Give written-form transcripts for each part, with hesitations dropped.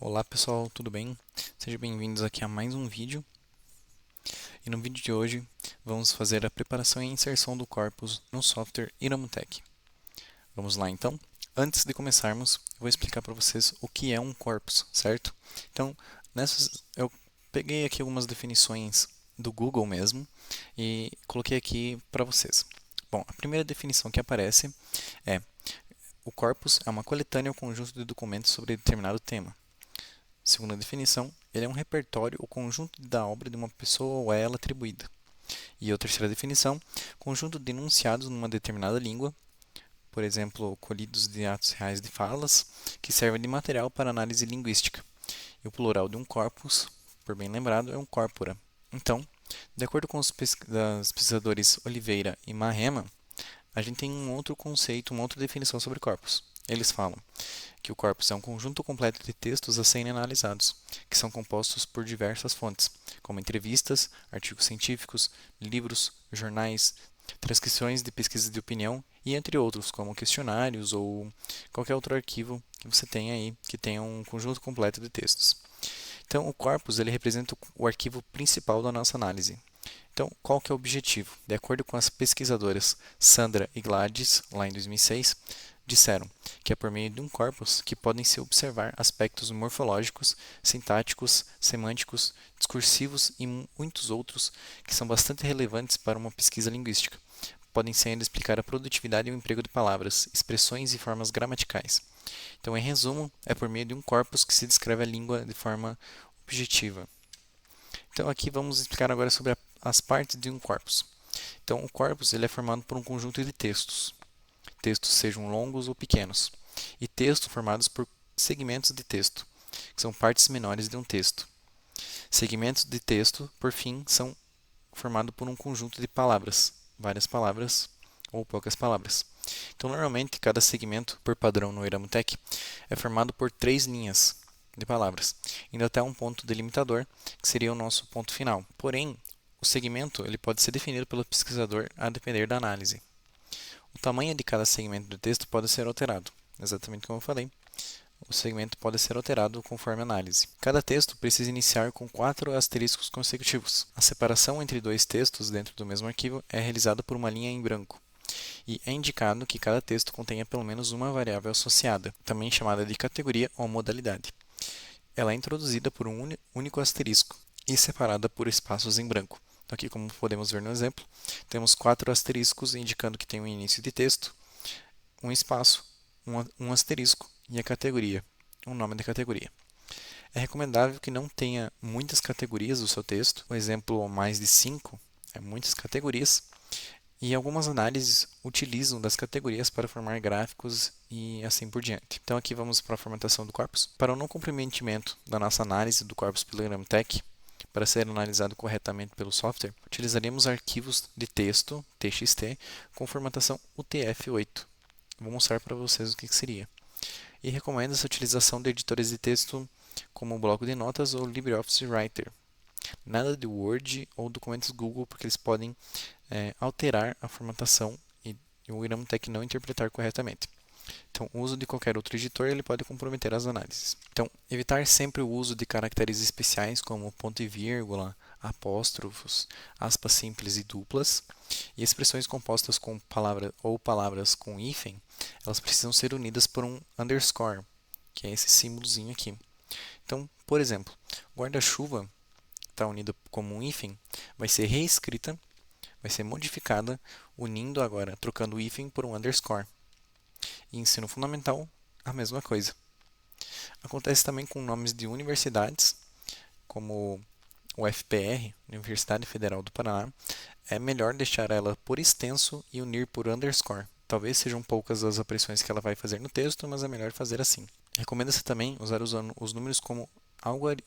Olá pessoal, tudo bem? Sejam bem-vindos aqui a mais um vídeo. E no vídeo de hoje vamos fazer a preparação e inserção do corpus no software Iramutec. Vamos lá então? Antes de começarmos, eu vou explicar para vocês o que é um corpus, certo? Então, eu peguei aqui algumas definições do Google mesmo e coloquei aqui para vocês. Bom, a primeira definição que aparece é: o corpus é uma coletânea ou conjunto de documentos sobre determinado tema. Segundo a definição, ele é um repertório ou conjunto da obra de uma pessoa ou a ela atribuída. E a terceira definição, conjunto de enunciados numa determinada língua, por exemplo, colhidos de atos reais de falas, que servem de material para análise linguística. E o plural de um corpus, por bem lembrado, é um corpora. Então, de acordo com os pesquisadores Oliveira e Marrema, a gente tem um outro conceito, uma outra definição sobre corpus. Eles falam que o corpus é um conjunto completo de textos a serem analisados, que são compostos por diversas fontes, como entrevistas, artigos científicos, livros, jornais, transcrições de pesquisas de opinião e entre outros, como questionários ou qualquer outro arquivo que você tenha aí que tenha um conjunto completo de textos. Então, o corpus ele representa o arquivo principal da nossa análise. Então, qual que é o objetivo? De acordo com as pesquisadoras Sandra e Gladys, lá em 2006, disseram que é por meio de um corpus que podem se observar aspectos morfológicos, sintáticos, semânticos, discursivos e muitos outros que são bastante relevantes para uma pesquisa linguística. Podem ser ainda explicar a produtividade e o emprego de palavras, expressões e formas gramaticais. Então, em resumo, é por meio de um corpus que se descreve a língua de forma objetiva. Então, aqui vamos explicar agora sobre as partes de um corpus. Então, o corpus ele é formado por um conjunto de textos. Textos sejam longos ou pequenos. E textos formados por segmentos de texto, que são partes menores de um texto. Segmentos de texto, por fim, são formados por um conjunto de palavras, várias palavras ou poucas palavras. Então, normalmente, cada segmento, por padrão no Iramutec, é formado por 3 linhas de palavras, indo até um ponto delimitador, que seria o nosso ponto final. Porém, o segmento ele pode ser definido pelo pesquisador a depender da análise. O tamanho de cada segmento do texto pode ser alterado, exatamente como eu falei. O segmento pode ser alterado conforme a análise. Cada texto precisa iniciar com 4 asteriscos consecutivos. A separação entre dois textos dentro do mesmo arquivo é realizada por uma linha em branco. E é indicado que cada texto contenha pelo menos uma variável associada, também chamada de categoria ou modalidade. Ela é introduzida por um único asterisco e separada por espaços em branco. Então, aqui, como podemos ver no exemplo, temos 4 asteriscos indicando que tem um início de texto, um espaço, um asterisco e a categoria, o nome da categoria. É recomendável que não tenha muitas categorias do seu texto, por exemplo, mais de 5, muitas categorias, e algumas análises utilizam das categorias para formar gráficos e assim por diante. Então aqui vamos para a formatação do corpus. Para o não comprometimento da nossa análise do corpus pelo Iramutec, para ser analisado corretamente pelo software, utilizaremos arquivos de texto, TXT, com formatação UTF-8. Vou mostrar para vocês o que seria. E recomenda-se a utilização de editores de texto como o bloco de notas ou LibreOffice Writer. Nada de Word ou documentos Google, porque eles podem alterar a formatação e o Iramutec não interpretar corretamente. Então, o uso de qualquer outro editor ele pode comprometer as análises. Então, evitar sempre o uso de caracteres especiais como ponto e vírgula, apóstrofos, aspas simples e duplas, e expressões compostas com palavra ou palavras com hífen, elas precisam ser unidas por um underscore, que é esse símbolozinho aqui. Então, por exemplo, guarda-chuva está unida como um hífen, vai ser reescrita, vai ser modificada, unindo agora, trocando o hífen por um underscore. E ensino fundamental, a mesma coisa. Acontece também com nomes de universidades, como o FPR, Universidade Federal do Paraná. É melhor deixar ela por extenso e unir por underscore. Talvez sejam poucas as apreciações que ela vai fazer no texto, mas é melhor fazer assim. Recomenda-se também usar os números como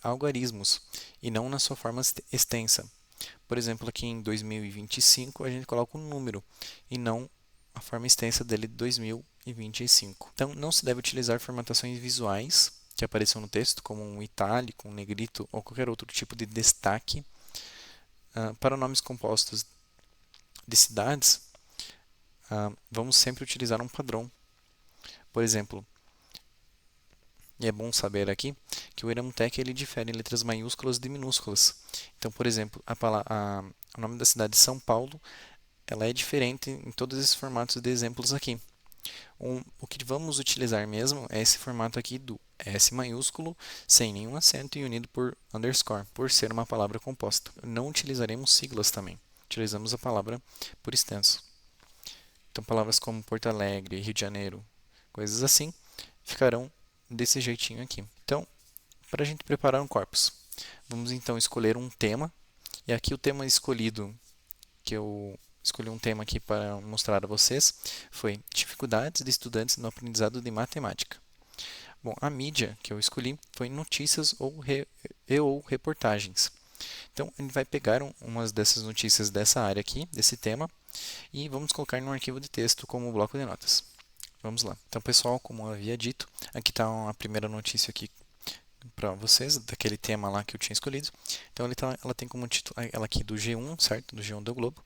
algarismos e não na sua forma extensa. Por exemplo, aqui em 2025 a gente coloca um número e não a forma extensa dele de 2025. Então, não se deve utilizar formatações visuais que apareçam no texto, como um itálico, um negrito ou qualquer outro tipo de destaque. Para nomes compostos de cidades, vamos sempre utilizar um padrão. Por exemplo, E é bom saber aqui que o Iramutec ele difere em letras maiúsculas de minúsculas. Então, por exemplo, o nome da cidade de São Paulo, ela é diferente em todos esses formatos de exemplos aqui. O que vamos utilizar mesmo é esse formato aqui do S maiúsculo, sem nenhum acento e unido por underscore, por ser uma palavra composta. Não utilizaremos siglas também, utilizamos a palavra por extenso. Então, palavras como Porto Alegre, Rio de Janeiro, coisas assim, ficarão desse jeitinho aqui. Então, para a gente preparar um corpus, vamos então escolher um tema, e aqui o tema escolhido, que eu escolhi um tema aqui para mostrar a vocês, foi dificuldades de estudantes no aprendizado de matemática. Bom, a mídia que eu escolhi foi notícias ou reportagens. Então, a gente vai pegar umas dessas notícias dessa área aqui, desse tema, e vamos colocar num arquivo de texto como bloco de notas. Vamos lá. Então, pessoal, como eu havia dito, aqui está a primeira notícia aqui para vocês, daquele tema lá que eu tinha escolhido. Então, ela tem como título, ela aqui do G1, certo? Do G1 do Globo.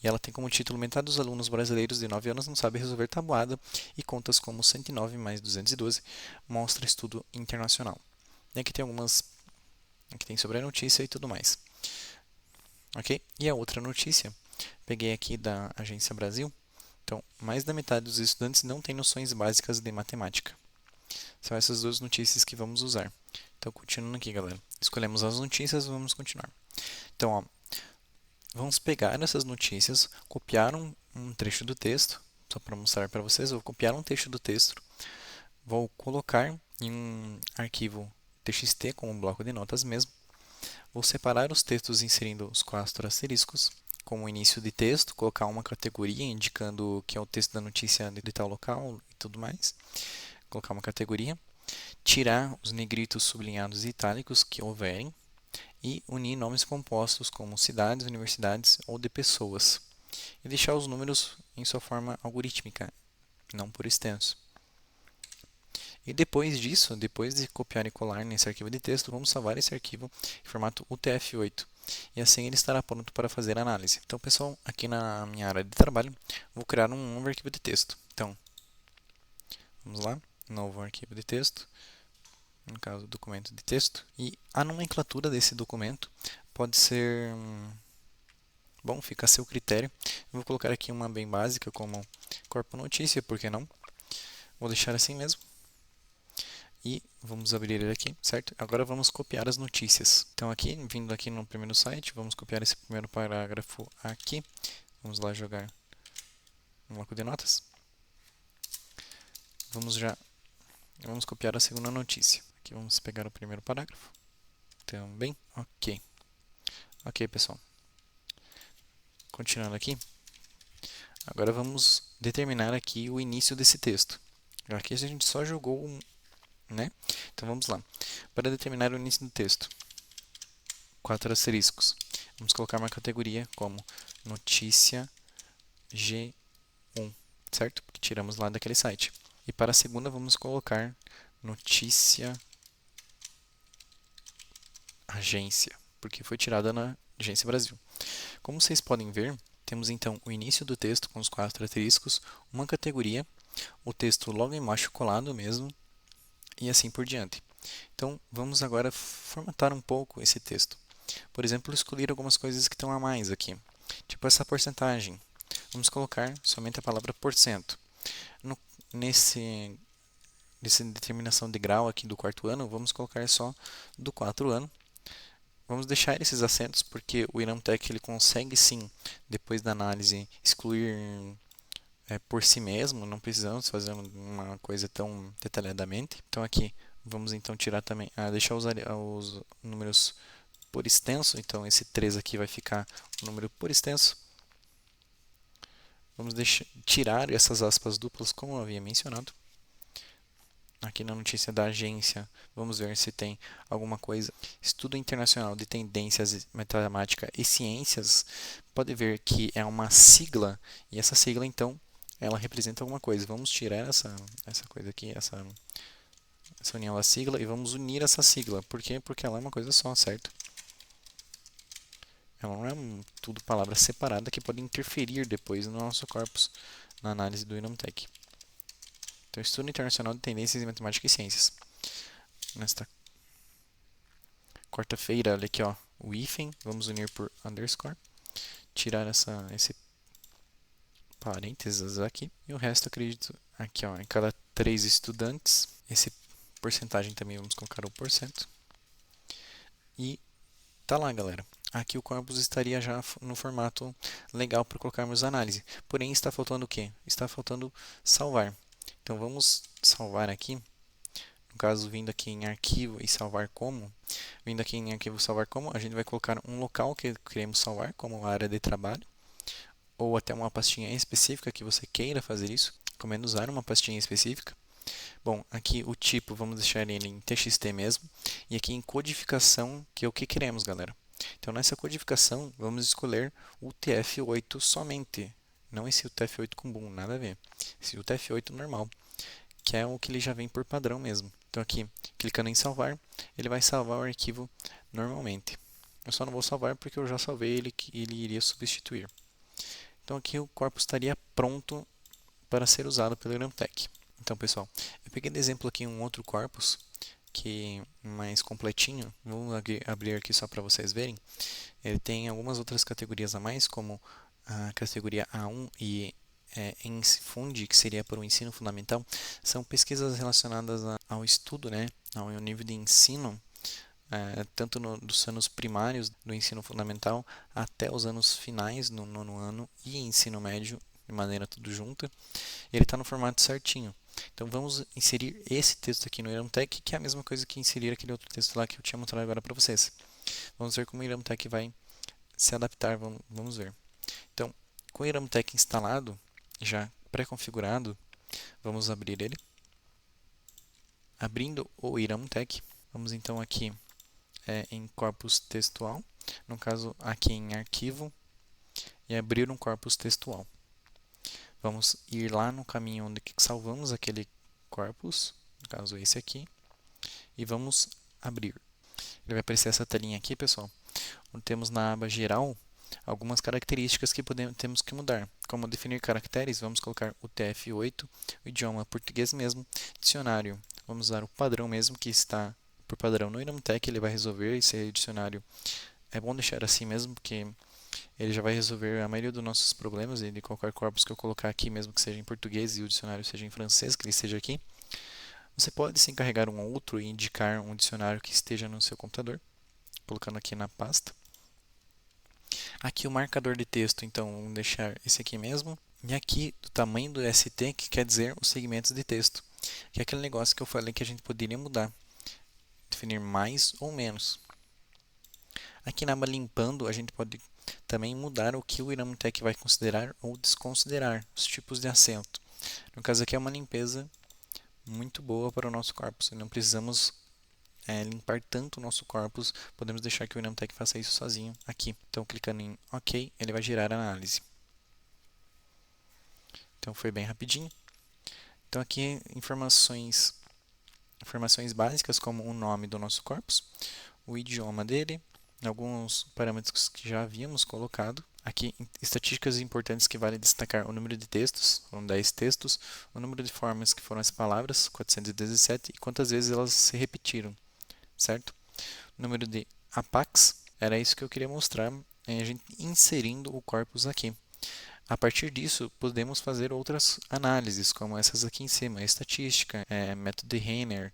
E ela tem como título: metade dos alunos brasileiros de 9 anos não sabe resolver tabuada e contas como 109 mais 212 mostra estudo internacional. E aqui tem aqui tem sobre a notícia e tudo mais. Ok? E a outra notícia, peguei aqui da Agência Brasil. Então, mais da metade dos estudantes não tem noções básicas de matemática. São essas duas notícias que vamos usar. Então, continuando aqui, galera. Escolhemos as notícias, vamos continuar. Então, ó, vamos pegar essas notícias, copiar um trecho do texto, só para mostrar para vocês, eu vou copiar um trecho do texto, vou colocar em um arquivo txt com um bloco de notas mesmo, vou separar os textos inserindo os 4 asteriscos, como início de texto, colocar uma categoria indicando que é o texto da notícia de tal local e tudo mais, colocar uma categoria, tirar os negritos sublinhados e itálicos que houverem, e unir nomes compostos como cidades, universidades ou de pessoas, e deixar os números em sua forma algorítmica, não por extenso. E depois disso, depois de copiar e colar nesse arquivo de texto, vamos salvar esse arquivo em formato UTF-8, e assim ele estará pronto para fazer a análise. Então, pessoal, aqui na minha área de trabalho, vou criar um novo arquivo de texto. Então, vamos lá, novo arquivo de texto, no caso, documento de texto, e a nomenclatura desse documento pode ser, bom, fica a seu critério. Eu vou colocar aqui uma bem básica como corpo notícia, por que não? Vou deixar assim mesmo. E vamos abrir ele aqui, certo? Agora vamos copiar as notícias. Então aqui, vindo aqui no primeiro site, vamos copiar esse primeiro parágrafo aqui. Vamos lá jogar no bloco de notas. Vamos copiar a segunda notícia. Aqui vamos pegar o primeiro parágrafo. Também, ok. Ok, pessoal. Continuando aqui. Agora vamos determinar aqui o início desse texto. Aqui a gente só jogou, né? Então vamos lá. Para determinar o início do texto, 4 asteriscos. Vamos colocar uma categoria como notícia G1, certo? Porque tiramos lá daquele site. E para a segunda vamos colocar notícia agência, porque foi tirada na Agência Brasil. Como vocês podem ver, temos então o início do texto com os 4 asteriscos, uma categoria, o texto logo embaixo colado mesmo, e assim por diante. Então, vamos agora formatar um pouco esse texto. Por exemplo, escolher algumas coisas que estão a mais aqui, tipo essa porcentagem. Vamos colocar somente a palavra porcento. Nessa determinação de grau aqui do 4º ano, vamos colocar só do 4º ano. Vamos deixar esses acentos porque o Iramutec ele consegue sim, depois da análise, excluir por si mesmo, não precisamos fazer uma coisa tão detalhadamente. Então aqui vamos então tirar também, deixar os números por extenso, então esse 3 aqui vai ficar o número por extenso. Vamos tirar essas aspas duplas como eu havia mencionado. Aqui na notícia da agência, vamos ver se tem alguma coisa. Estudo Internacional de Tendências Matemática e Ciências. Pode ver que é uma sigla, e essa sigla, então, ela representa alguma coisa. Vamos tirar essa coisa aqui, essa união da sigla, e vamos unir essa sigla. Por quê? Porque ela é uma coisa só, certo? Ela não é tudo palavra separada que pode interferir depois no nosso corpus, na análise do Iramutec. Então, Estudo Internacional de Tendências em Matemática e Ciências. nesta quarta-feira, olha aqui, ó, o hífen, vamos unir por underscore, tirar esse parênteses aqui, e o resto acredito aqui, ó, em cada 3 estudantes, esse porcentagem também vamos colocar o porcento, e tá lá, galera. Aqui o corpus estaria já no formato legal para colocarmos análise, porém está faltando o quê? Está faltando salvar. Então vamos salvar aqui, no caso vindo aqui em arquivo e salvar como, vindo aqui em arquivo salvar como, a gente vai colocar um local que queremos salvar, como a área de trabalho, ou até uma pastinha específica que você queira fazer isso, recomendo usar uma pastinha específica. Bom, aqui o tipo, vamos deixar ele em TXT mesmo, e aqui em codificação, que é o que queremos, galera. Então, nessa codificação, vamos escolher o TF8 somente, não esse UTF-8 com boom, nada a ver. Esse UTF-8 normal, que é o que ele já vem por padrão mesmo. Então, aqui, clicando em salvar, ele vai salvar o arquivo normalmente. Eu só não vou salvar porque eu já salvei ele, que ele iria substituir. Então, aqui o corpus estaria pronto para ser usado pelo Iramtech. Então, pessoal, eu peguei de exemplo aqui um outro corpus, que mais completinho, vou abrir aqui só para vocês verem. Ele tem algumas outras categorias a mais, como a categoria A1 e ENSFUND, que seria para o ensino fundamental, são pesquisas relacionadas ao estudo, né, ao nível de ensino, tanto dos anos primários do ensino fundamental até os anos finais no nono ano e ensino médio, de maneira tudo junta. Ele está no formato certinho. Então vamos inserir esse texto aqui no Iramtech, que é a mesma coisa que inserir aquele outro texto lá que eu tinha mostrado agora para vocês. Vamos ver como o Iramtech vai se adaptar, vamos ver. Então, com o Iramtech instalado, já pré-configurado, vamos abrir ele. Abrindo o Iramtech, vamos então aqui em corpus textual, no caso aqui em arquivo, e abrir um corpus textual. Vamos ir lá no caminho onde salvamos aquele corpus, no caso esse aqui, e vamos abrir. Ele vai aparecer essa telinha aqui, pessoal, onde temos na aba geral algumas características que temos que mudar. Como definir caracteres, vamos colocar o TF8, o idioma português mesmo, dicionário, vamos usar o padrão mesmo, que está por padrão no Iramtech, ele vai resolver esse dicionário. É bom deixar assim mesmo, porque ele já vai resolver a maioria dos nossos problemas, e de qualquer corpus que eu colocar aqui, mesmo que seja em português e o dicionário seja em francês, que ele esteja aqui. Você pode sim carregar um outro e indicar um dicionário que esteja no seu computador, colocando aqui na pasta. Aqui o marcador de texto, então, vamos deixar esse aqui mesmo. E aqui do tamanho do ST, que quer dizer os segmentos de texto, que é aquele negócio que eu falei que a gente poderia mudar, definir mais ou menos. Aqui na aba limpando, a gente pode também mudar o que o Iramtech vai considerar ou desconsiderar, os tipos de acento. No caso aqui é uma limpeza muito boa para o nosso corpus, não precisamos limpar tanto o nosso corpus, podemos deixar que o Iramtech faça isso sozinho aqui. Então, clicando em OK, ele vai gerar a análise. Então, foi bem rapidinho. Então, aqui informações básicas, como o nome do nosso corpus, o idioma dele, alguns parâmetros que já havíamos colocado. Aqui, estatísticas importantes que vale destacar: o número de textos, foram 10 textos, o número de formas, que foram as palavras, 417, e quantas vezes elas se repetiram, certo? O número de APACs, era isso que eu queria mostrar, a gente inserindo o corpus aqui. A partir disso, podemos fazer outras análises, como essas aqui em cima: estatística, método de Renner,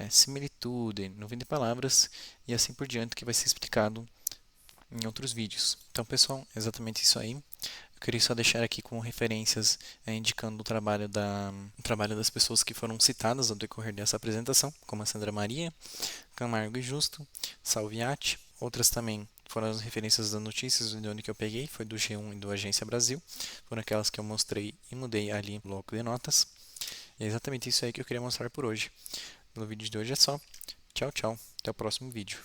similitude, nuvem de palavras e assim por diante, que vai ser explicado em outros vídeos. Então, pessoal, é exatamente isso aí. Eu queria só deixar aqui como referências, indicando o trabalho das pessoas que foram citadas ao decorrer dessa apresentação, como a Sandra Maria, Camargo e Justo, Salviati. Outras também foram as referências das notícias, de onde que eu peguei, foi do G1 e do Agência Brasil. Foram aquelas que eu mostrei e mudei ali no bloco de notas. E é exatamente isso aí que eu queria mostrar por hoje. No vídeo de hoje é só. Tchau, tchau. Até o próximo vídeo.